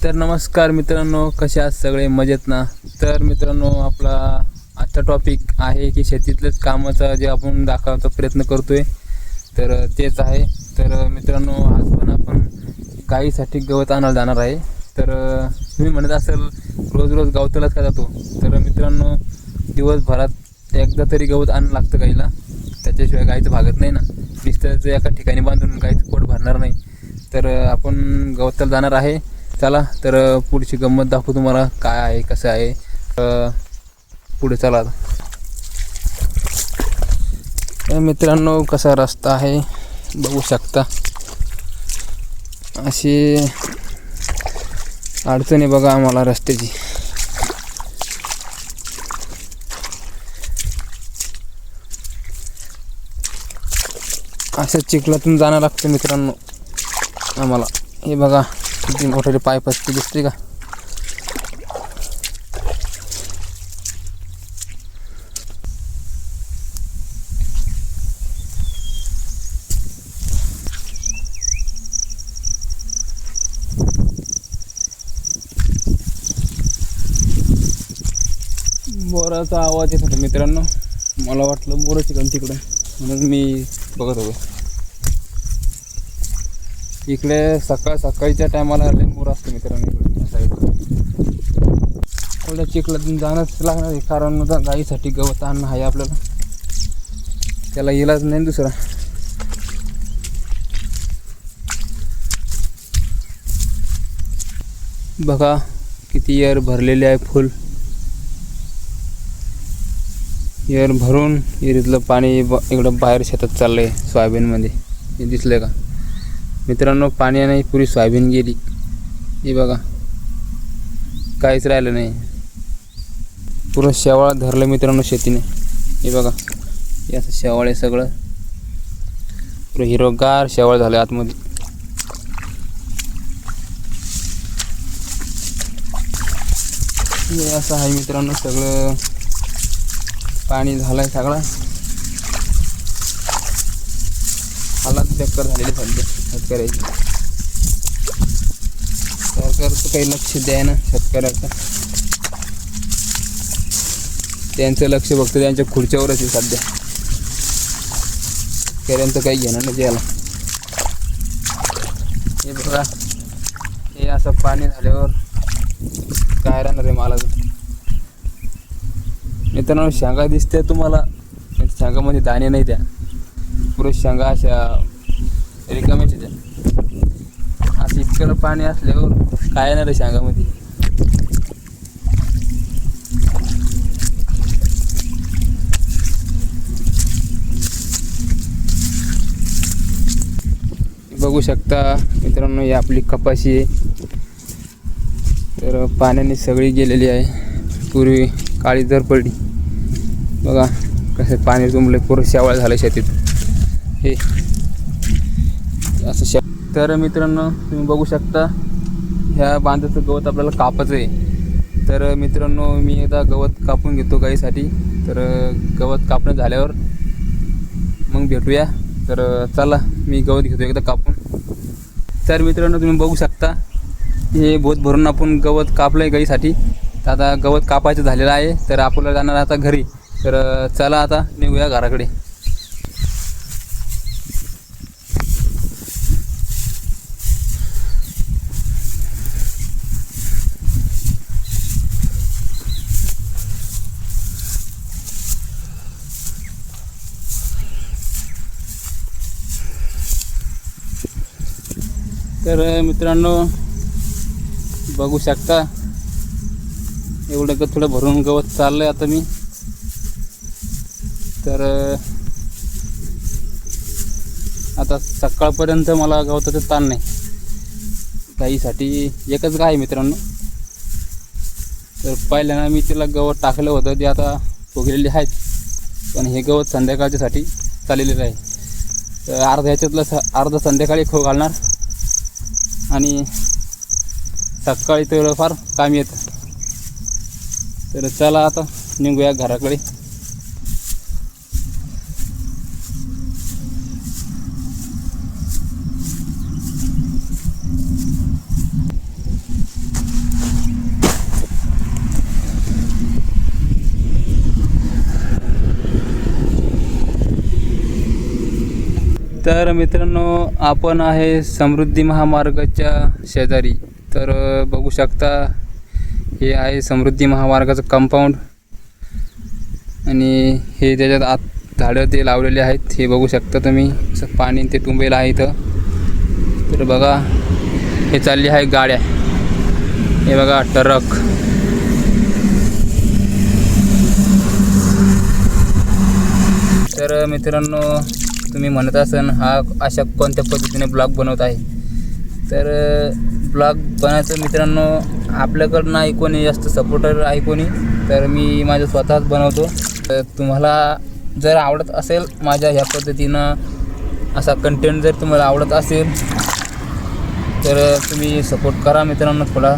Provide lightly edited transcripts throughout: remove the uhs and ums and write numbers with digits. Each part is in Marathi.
तर नमस्कार मित्रांनो, कसे आहात सगळे? मजेत ना? तर मित्रांनो, आपला आजचा टॉपिक आहे की शेतीतलेच कामाचा जे आपण दाखवण्याचा प्रयत्न करतोय, तर तेच आहे. तर मित्रांनो, आज पण आपण गाईसाठी गवत आणायला जाणार आहे. तर तुम्ही म्हणत असाल रोज रोज गवतालाच का जातो? तर मित्रांनो, दिवसभरात एकदा तरी गवत आणायला लागतं गाईला, त्याच्याशिवाय गाईचं भागत नाही ना. नुसतं एका ठिकाणी बांधून गाईचं पोट भरणार नाही. तर आपण गवताला जाणार आहे. चला, तर पुढची गंमत दाखवू तुम्हाला, काय आहे कसं आहे. पुढे चला. मित्रांनो, कसा रस्ता आहे बघू शकता. अशी अडचणी बघा आम्हाला रस्त्याची. असं चिखलातून जाणं लागतं मित्रांनो आम्हाला. हे बघा किती मोठे पाईप असते, दिसते का? बोराचा आवाज येत होता मित्रांनो. मला वाटलं मोराची गण तिकडं, म्हणून मी बघत होतो. इकडे सकाळच्या टायमाला लय मोर असते मित्रांनो. इकडे साईडला एवढ्या चिखलातून जाणंच लागणार आहे, कारण गाईसाठी गवत आणणं आहे आपल्याला. त्याला इलाज नाही दुसरा. बघा किती एअर भरलेले आहे, फुल एअर भरून एरीतलं पाणी इकडं बाहेर शेतात चाललं आहे सोयाबीनमध्ये. हे दिसलं का मित्रांनो? पाण्याने पुरी सोयाबीन गेली. हे बघा काहीच राहिलं नाही, पुरं शेवाळ धरलं मित्रांनो शेतीने. हे बघा, हे असं शेवाळ आहे सगळं, पुरं हिरवगार शेवाळ झालं आतमध्ये. हे असं आहे मित्रांनो सगळं. पाणी झालंय सगळा, हालात बेकार झालेले सध्या शेतकऱ्याची. सरकारचं काही लक्ष द्याय ना शेतकऱ्याचं. त्यांचं लक्ष फक्त त्यांच्या खुर्च्यावरच आहे सध्या. शेतकऱ्यांचं काही घेणं नाही याला. हे बघा, हे असं पाणी झाल्यावर काय राहणार आहे मला. मित्रांनो, शेंगा दिसते तुम्हाला, शेंगामध्ये दाणे नाही, त्या पुरे शेंगा अशा रिकाम्याच त्या. असं इतकं पाणी असल्यावर काय येणार आहे शेंगामध्ये? बघू शकता मित्रांनो, ही आपली कपाशी आहे. तर पाण्याने सगळी गेलेली आहे, पूर्वी काळी जर पडली. बघा कसं पाणी तुंबले, पूर्ण शेवाळ झालं शेतीत. हे असं तर मित्रांनो, तुम्ही बघू शकता ह्या बांधाचं गवत आपल्याला कापायचं आहे. तर मित्रांनो, मी एकदा गवत कापून घेतो गाईसाठी. तर गवत कापणं झाल्यावर मग भेटूया. तर चला, मी गवत घेतो एकदा कापून. तर मित्रांनो, तुम्ही बघू शकता हे बोत भरून आपण गवत कापलं आहे गाईसाठी. तर आता गवत कापायचं झालेलं आहे, तर आपल्याला जाणार आता घरी. तर चला आता निघूया घराकडे. तर मित्रांनो, बघू शकता एवढं थोडं भरून गवत चाललं आहे आता मी. तर आता सकाळपर्यंत मला गवताचं ताण नाही. गाईसाठी एकच गाय आहे मित्रांनो. तर पहिल्यांदा मी तिला गवत टाकलं होतं, जे आता फुगलेले आहेत. पण हे गवत संध्याकाळच्यासाठी चाललेलं आहे. तर अर्धा संध्याकाळी खो घालणार आणि सकाळी तर फार काम येतं. तर चला आता निघूया घराकडे. तर मित्रांनो आपण आहे समृद्धी महामार्गाच्या शेजारी. तर बघू शकता हे आहे समृद्धी महामार्गाचं कंपाऊंड आणि हे त्याच्यात आत झाडं ते लावलेले आहेत. हे बघू शकता तुम्ही, असं पाणी ते तुंबेलं आहे इथं. तर बघा हे चालली आहे गाड्या, हे बघा ट्रक. तर मित्रांनो तुम्ही म्हणत असाल हा अशा कोणत्या पद्धतीने ब्लॉग बनवत आहे. तर ब्लॉग बनायचं मित्रांनो आपल्याकडं नाही कोणी जास्त सपोर्टर आहे कोणी, तर मी माझं स्वतःच बनवतो. तर तुम्हाला जर आवडत असेल माझ्या ह्या पद्धतीनं असा कंटेंट जर तुम्हाला आवडत असेल तर तुम्ही सपोर्ट करा मित्रांनो. थोडा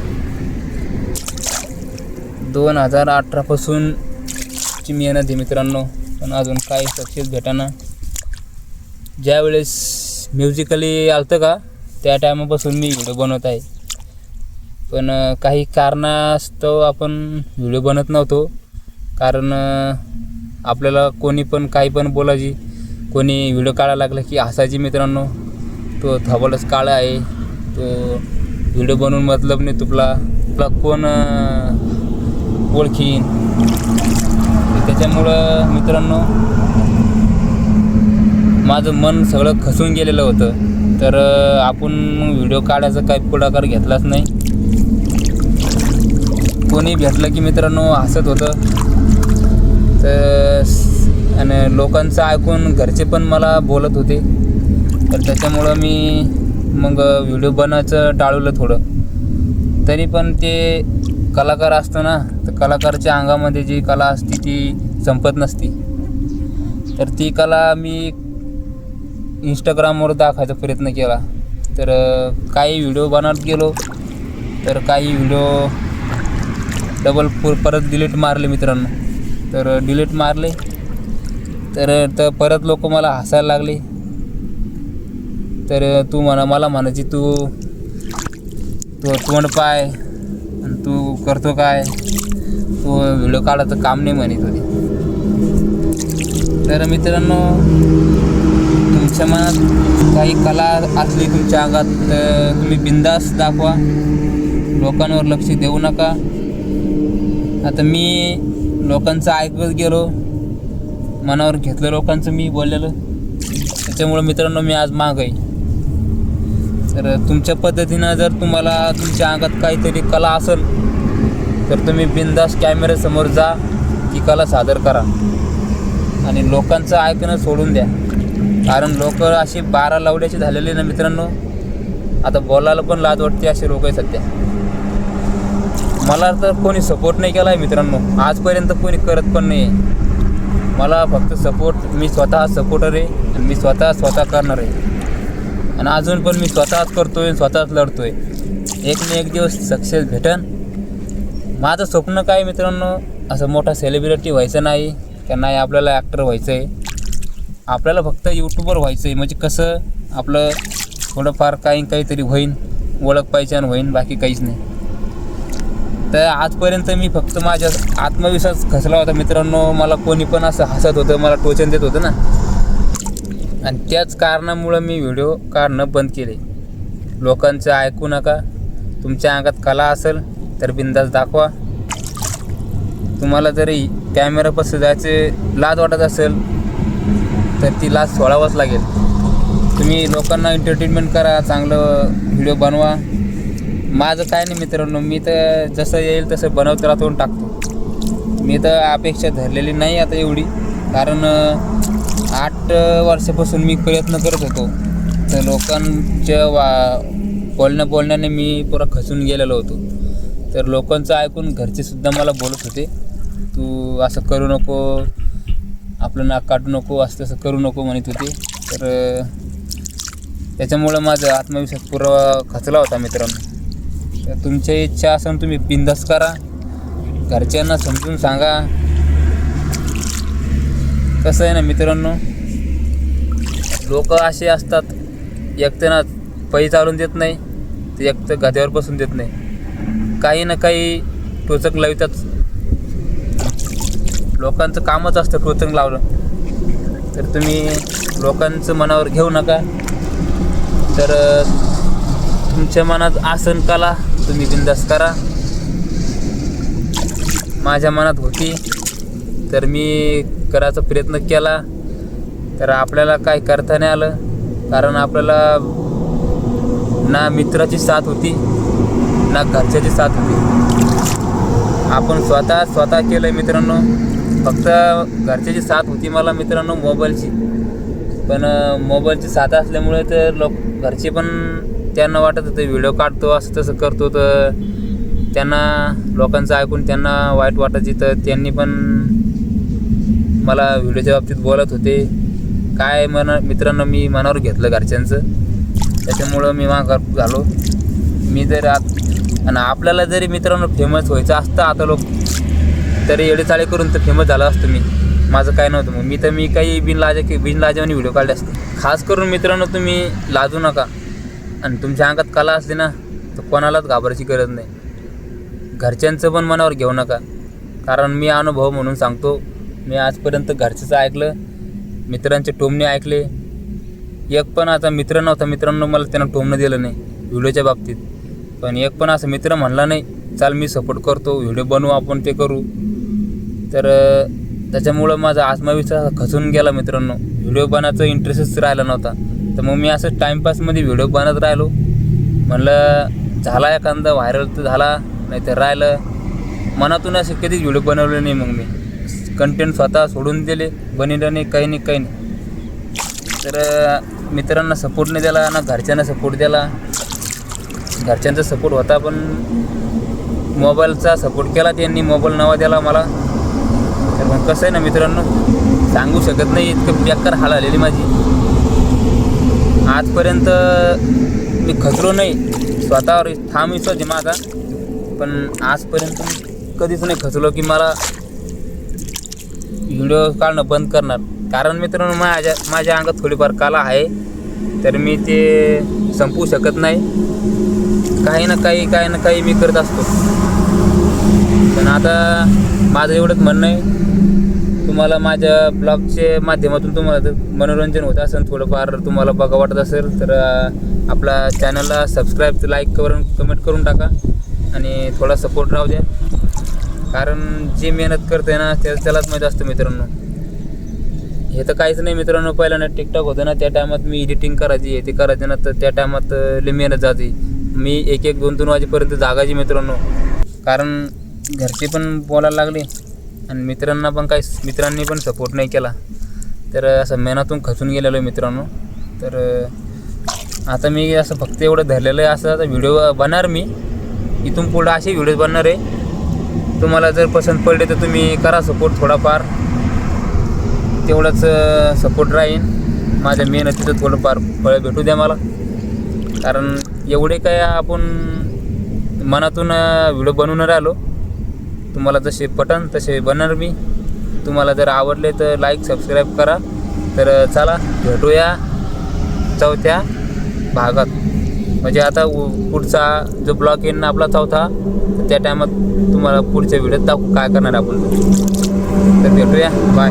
2018 पासूनची मेहनत आहे मित्रांनो, पण अजून काही सक्सेस भेटाना. ज्यावेळेस म्युझिकली आलतं का त्या टायमापासून मी व्हिडिओ बनवत आहे, पण काही कारणास्तव आपण व्हिडिओ बनत नव्हतो. कारण आपल्याला कोणी पण काही पण बोलायची, कोणी व्हिडिओ काढायला लागलं की हसायची मित्रांनो. तो थोबाडच काळा आहे, तो व्हिडिओ बनवून मतलब नाही, तुला कोण ओळखीन. त्याच्यामुळं मित्रांनो माझं मन सगळं खचून गेलेलं होतं. तर आपण व्हिडिओ काढायचा काही पुढाकार घेतलाच नाही. कोणी भेटलं की मित्रांनो हसत होतं. तर आणि लोकांचं ऐकून घरचे पण मला बोलत होते. तर त्याच्यामुळं मी मग व्हिडिओ बनायचं टाळवलं थोडं. तरी पण ते कलाकार असतो ना, तर कलाकारच्या अंगामध्ये जी कला असते ती संपत नसती. तर ती कला मी इंस्टाग्रामवर दाखवायचा प्रयत्न केला. तर काही व्हिडिओ बनवत गेलो, तर काही व्हिडिओ डबल परत डिलीट मारले मित्रांनो. तर डिलीट मारले तर परत लोक मला हसायला लागले. तर मला म्हणायची तू तोंड पाय आणि तू करतो काय, तू व्हिडिओ काढायचं काम नाही म्हणत होती. तर मित्रांनो तुमच्या मनात काही कला असली तुमच्या अंगात तर तुम्ही बिंदास दाखवा, लोकांवर लक्ष देऊ नका. आता मी लोकांचं ऐकत गेलो, मनावर घेतलं लोकांचं मी बोललेलं, त्याच्यामुळं मित्रांनो मी आज माग आहे. तर तुमच्या पद्धतीनं जर तुम्हाला तुमच्या अंगात काहीतरी कला असेल तर तुम्ही बिंदास कॅमेऱ्यासमोर जा, ती कला सादर करा आणि लोकांचं ऐकणं सोडून द्या. कारण लोक अशी 12 लावड्याचे झालेले ना मित्रांनो, आता बोलायला पण लाज वाटते असे लोक आहे सध्या. मला तर कोणी सपोर्ट नाही केला आहे मित्रांनो, आजपर्यंत कोणी करत पण नाही आहे. मला फक्त सपोर्ट मी स्वतः सपोर्टर आहे आणि मी स्वतः करणार आहे. आणि अजून पण मी स्वतःच करतो आहे, स्वतःच लढतो आहे. एक ना एक दिवस सक्सेस भेटन. माझं स्वप्न काय मित्रांनो, असं मोठा सेलिब्रिटी व्हायचं नाही का नाही, आपल्याला ॲक्टर व्हायचं आहे. आपल्याला फक्त यूट्यूबर व्हायचं आहे. म्हणजे कसं आपलं थोडंफार काहीतरी होईन, ओळख पहिचान होईन, बाकी काहीच नाही. तर आजपर्यंत मी फक्त माझ्या आत्मविश्वास खचला होता मित्रांनो. मला कोणी पण असं हसत होतं, मला टोचन देत होतं ना, आणि त्याच कारणामुळं मी व्हिडिओ काढणं बंद केले. लोकांचं ऐकू नका. तुमच्या अंगात कला असेल तर बिंदास दाखवा. तुम्हाला जरी कॅमेरापासून जायचे लाज वाटत असेल तर ती लाज सोडावंच लागेल. तुम्ही लोकांना एंटरटेनमेंट करा, चांगलं व्हिडिओ बनवा. माझं काय नाही मित्रांनो, मी तर जसं येईल तसं बनवत राहतो आणि टाकतो. मी तर अपेक्षा धरलेली नाही आता एवढी, कारण 8 वर्षापासून मी प्रयत्न करत होतो. तर लोकांच्या बोलण्याने मी पुरा खचून गेलेलो होतो. तर लोकांचं ऐकून घरचेसुद्धा मला बोलत होते, तू असं करू नको, आपलं नाक काढू नको, असं तसं करू नको म्हणत होते. तर त्याच्यामुळं माझा आत्मविश्वास पुरा खचला होता मित्रांनो. तर तुमची इच्छा असेल तुम्ही बिंदास करा, घरच्यांना समजून सांगा. कसं आहे ना मित्रांनो, लोक असे असतात, एक तर ना पै चालून देत नाही, ते एक तर गाद्यावर बसून देत नाही, काही ना काही टोचक लावतात. लोकांचं कामच असतं टोचक लावलं. तर तुम्ही लोकांचं मनावर घेऊ नका. तर तुमच्या मनात आसन कला तुम्ही बिंदास करा. माझ्या मनात होती तर मी करायचा प्रयत्न केला, तर आपल्याला काय करता नाही आलं. कारण आपल्याला ना मित्राची साथ होती ना घरच्याची साथ होती. आपण स्वतः केलं मित्रांनो. फक्त घरच्याची साथ होती मला मित्रांनो मोबाईलची, पण मोबाईलची साथ असल्यामुळे तर घरचे पण त्यांना वाटत होतं व्हिडिओ काढतो असं तसं करतो, तर त्यांना लोकांचं ऐकून त्यांना वाईट वाटायची. तर त्यांनी पण मला व्हिडिओच्या बाबतीत बोलत होते. काय मित्रांनो मी मनावर घेतलं घरच्यांचं, त्याच्यामुळं मी माघार झालो. मी जर आणि आपल्याला जरी मित्रांनो फेमस व्हायचं असतं आता लोक तरी येडेचाळे करून तर फेमस झालं असतं मी. माझं काय नव्हतं. मग मी काही बिनलाजाने व्हिडिओ काढले असते. खास करून मित्रांनो तुम्ही लाजू नका. आणि तुमच्या अंगात कला असली ना तर कोणालाच घाबरायची गरज नाही. घरच्यांचं पण मनावर घेऊ नका. कारण मी अनुभव म्हणून सांगतो, मी आजपर्यंत घरच्याचं ऐकलं, मित्रांचे टोमणे ऐकले. एक पण आता मित्र नव्हता मित्रांनो मला त्यानं टोमणं दिलं नाही व्हिडिओच्या बाबतीत. पण एक पण असं मित्र म्हणला नाही चाल मी सपोर्ट करतो, व्हिडिओ बनवू आपण, ते करू. तर त्याच्यामुळं माझा आत्मविश्वास खचून गेला मित्रांनो. व्हिडिओ बनायचं इंटरेस्टच राहिला नव्हता. तर मग मी असं टाईमपासमध्ये व्हिडिओ बनत राहिलो. म्हणलं झाला एखादा व्हायरल तर झाला, नाही तर राहिलं. मनातून असे कधीच व्हिडिओ बनवले नाही. मग मी कंटेंट स्वतः सोडून दिले, बनवलं नाही, काही नाही. तर मित्रांना सपोर्ट नाही दिला ना घरच्यांना सपोर्ट दिला. घरच्यांचा सपोर्ट होता पण मोबाईलचा सपोर्ट केला त्यांनी, मोबाईल नवा दिला मला. तर मग कसं आहे ना मित्रांनो, सांगू शकत नाही, इतकं बेकार हाल आलेली माझी. आजपर्यंत मी खचलो नाही, स्वतःवर ठाम विश्वास आहे माझा. पण आजपर्यंत कधीच नाही खचलो की मला व्हिडिओ काढणं बंद करणार. कारण मित्रांनो माझ्या अंगात थोडीफार कला आहे, तर मी ते संपवू शकत नाही. काही ना काही मी करत असतो. पण आता माझं एवढंच म्हणणं आहे, तुम्हाला माझ्या ब्लॉगच्या माध्यमातून तुम्हाला जर मनोरंजन होत असेल, थोडंफार तुम्हाला बघा वाटत असेल, तर आपला चॅनलला सबस्क्राईब, लाईक करून कमेंट करून टाका आणि थोडा सपोर्ट राहू द्या. कारण जे मेहनत करते ना त्यालाच माहीत असतं मित्रांनो. हे तर काहीच नाही मित्रांनो. पहिल्यांदा टिकटॉक होतं ना त्या टायमात मी एडिटिंग करायची, ते करायचे ना, तर त्या टायमात लई मेहनत जाते. मी 1-2 वाजेपर्यंत जागायची मित्रांनो. कारण घरचे पण बोलायला लागले आणि मित्रांनी पण सपोर्ट नाही केला. तर असं मेहनतून खचून गेलेलो मित्रांनो. तर आता मी असं फक्त एवढं धरलेलं आहे. असं आता व्हिडिओ बनणार मी इथून पुढं, असे व्हिडिओ बनणार आहे. तुम्हाला जर पसंत पडले तर तुम्ही करा सपोर्ट थोडाफार, तेवढंच सपोर्ट राहीन. माझ्या मेहनतीचं थोडंफार फळ भेटू द्या मला. कारण एवढे काय आपण मनातून व्हिडिओ बनवून राहिलो. तुम्हाला जसे पटन तसे बनणार मी. तुम्हाला जर आवडले तर लाईक सबस्क्राईब करा. तर चला भेटूया 4थ्या भागात. म्हणजे आता पुढचा जो ब्लॉग येईल ना आपला 4था, त्या टायमात तुम्हाला पुढच्या व्हिडिओत दाखवू काय करणार आपण. तर भेटूया, बाय.